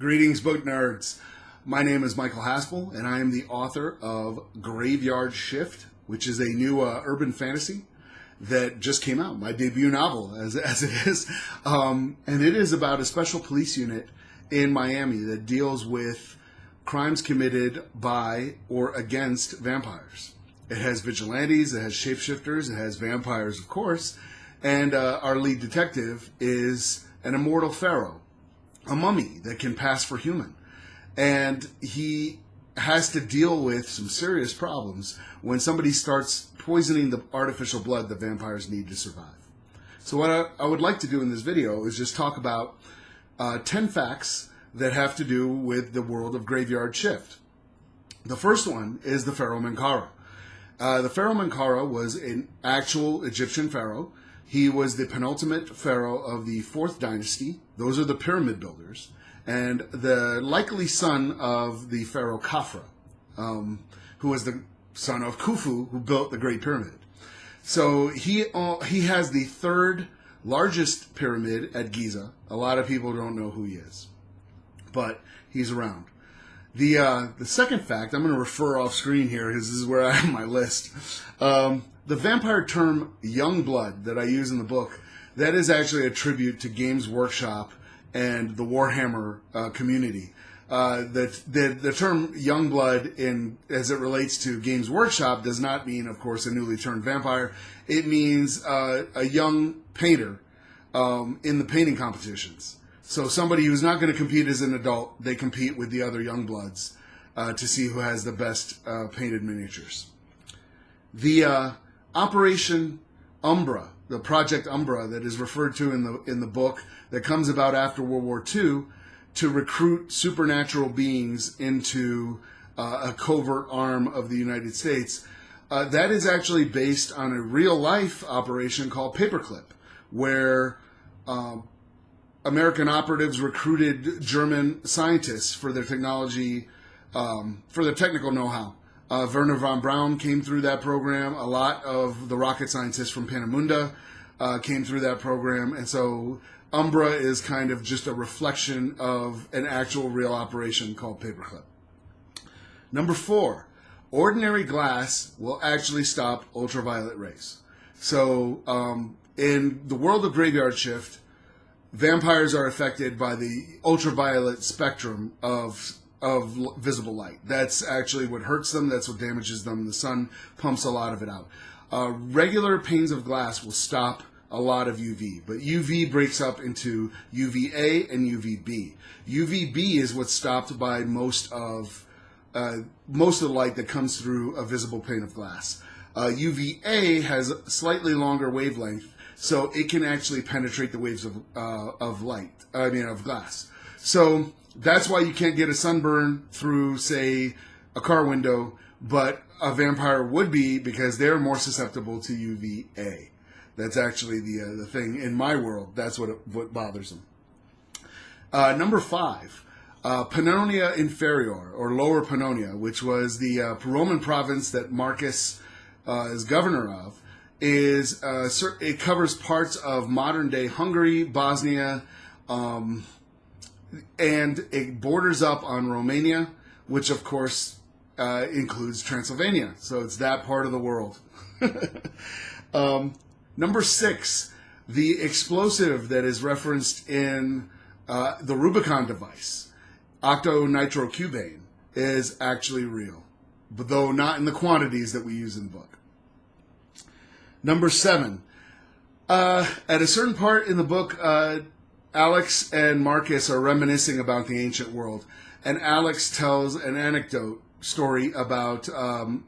Greetings, book nerds. My name is Michael Haspil, and I am the author of Graveyard Shift, which is a new urban fantasy that just came out, my debut novel, as it is. And it is about a special police unit in Miami that deals with crimes committed by or against vampires. It has vigilantes, it has shapeshifters, it has vampires, of course, and our lead detective is an immortal pharaoh, a mummy that can pass for human. And he has to deal with some serious problems when somebody starts poisoning the artificial blood that vampires need to survive. So what I would like to do in this video is just talk about 10 facts that have to do with the world of Graveyard Shift. The first one is the Pharaoh Menkaura. The Pharaoh Menkaura was an actual Egyptian pharaoh. He was the penultimate pharaoh of the 4th dynasty. Those are the pyramid builders. And the likely son of the pharaoh Khafra, who was the son of Khufu, who built the Great Pyramid. So he has the 3rd largest pyramid at Giza. A lot of people don't know who he is, but he's around. The second fact, I'm going to refer off screen here because this is where I have my list. The vampire term young blood that I use in the book, that is actually a tribute to Games Workshop and the Warhammer community. The term young blood, as it relates to Games Workshop, does not mean, of course, a newly turned vampire. It means a young painter in the painting competitions. So somebody who's not going to compete as an adult, they compete with the other young bloods to see who has the best painted miniatures. The Operation Umbra, the Project Umbra that is referred to in the book, that comes about after World War II to recruit supernatural beings into a covert arm of the United States. That is actually based on a real-life operation called Paperclip, where American operatives recruited German scientists for their technology, for their technical know-how. Werner von Braun came through that program. A lot of the rocket scientists from Panemunda came through that program. And so Umbra is kind of just a reflection of an actual real operation called Paperclip. Number 4, ordinary glass will actually stop ultraviolet rays. So in the world of Graveyard Shift, vampires are affected by the ultraviolet spectrum of visible light. That's actually what hurts them. That's what damages them. The sun pumps a lot of it out. Regular panes of glass will stop a lot of UV, but UV breaks up into UVA and UVB. UVB is what's stopped by most of the light that comes through a visible pane of glass. UVA has a slightly longer wavelength, so it can actually penetrate the waves of glass. So that's why you can't get a sunburn through, say, a car window, but a vampire would be, because they're more susceptible to UVA. That's actually the thing in my world. That's what bothers them. Number 5, Pannonia Inferior, or Lower Pannonia, which was the Roman province that Marcus is governor of, it covers parts of modern-day Hungary, Bosnia, and it borders up on Romania, which of course includes Transylvania. So it's that part of the world. Number 6, the explosive that is referenced in the Rubicon device, octonitrocubane, is actually real, but though not in the quantities that we use in the book. Number 7, at a certain part in the book, Alex and Marcus are reminiscing about the ancient world, and Alex tells an anecdote story about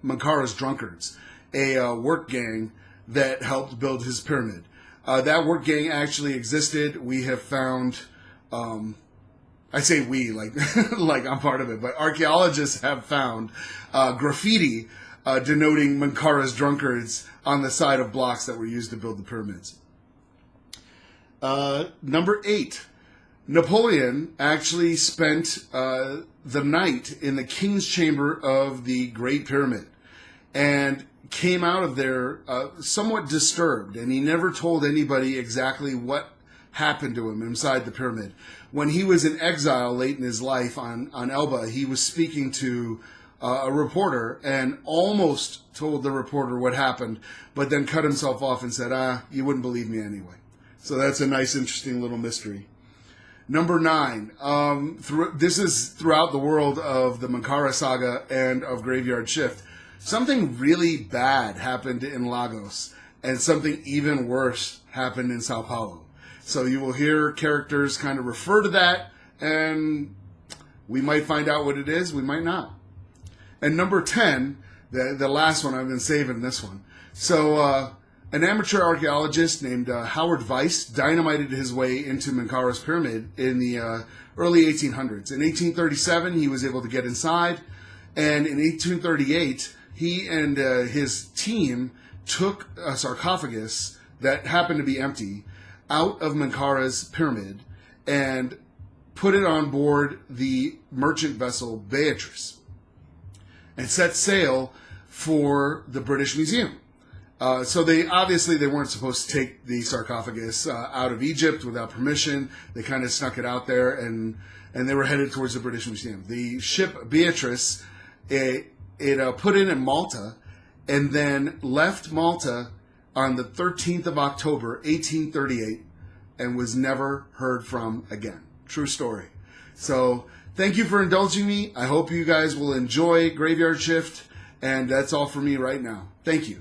Menkaura's drunkards, a work gang that helped build his pyramid. That work gang actually existed. We have found, I say we, like like I'm part of it, but archaeologists have found graffiti denoting Menkaura's drunkards on the side of blocks that were used to build the pyramids. Number 8, Napoleon actually spent the night in the king's chamber of the Great Pyramid and came out of there somewhat disturbed, and he never told anybody exactly what happened to him inside the pyramid. when he was in exile late in his life on Elba, he was speaking to a reporter and almost told the reporter what happened, but then cut himself off and said, you wouldn't believe me anyway. So that's a nice, interesting little mystery. Number 9. This is throughout the world of the Mankara saga and of Graveyard Shift. Something really bad happened in Lagos, and something even worse happened in Sao Paulo. So you will hear characters kind of refer to that, and we might find out what it is, we might not. And number 10, the last one, I've been saving this one. So an amateur archaeologist named Howard Weiss dynamited his way into Menkara's pyramid in the early 1800s. In 1837, he was able to get inside, and in 1838, he and his team took a sarcophagus that happened to be empty out of Menkara's pyramid and put it on board the merchant vessel Beatrice and set sail for the British Museum. So they weren't supposed to take the sarcophagus out of Egypt without permission. They kind of snuck it out there, and they were headed towards the British Museum. The ship Beatrice, it put in Malta, and then left Malta on the 13th of October, 1838, and was never heard from again. True story. So thank you for indulging me. I hope you guys will enjoy Graveyard Shift, and that's all for me right now. Thank you.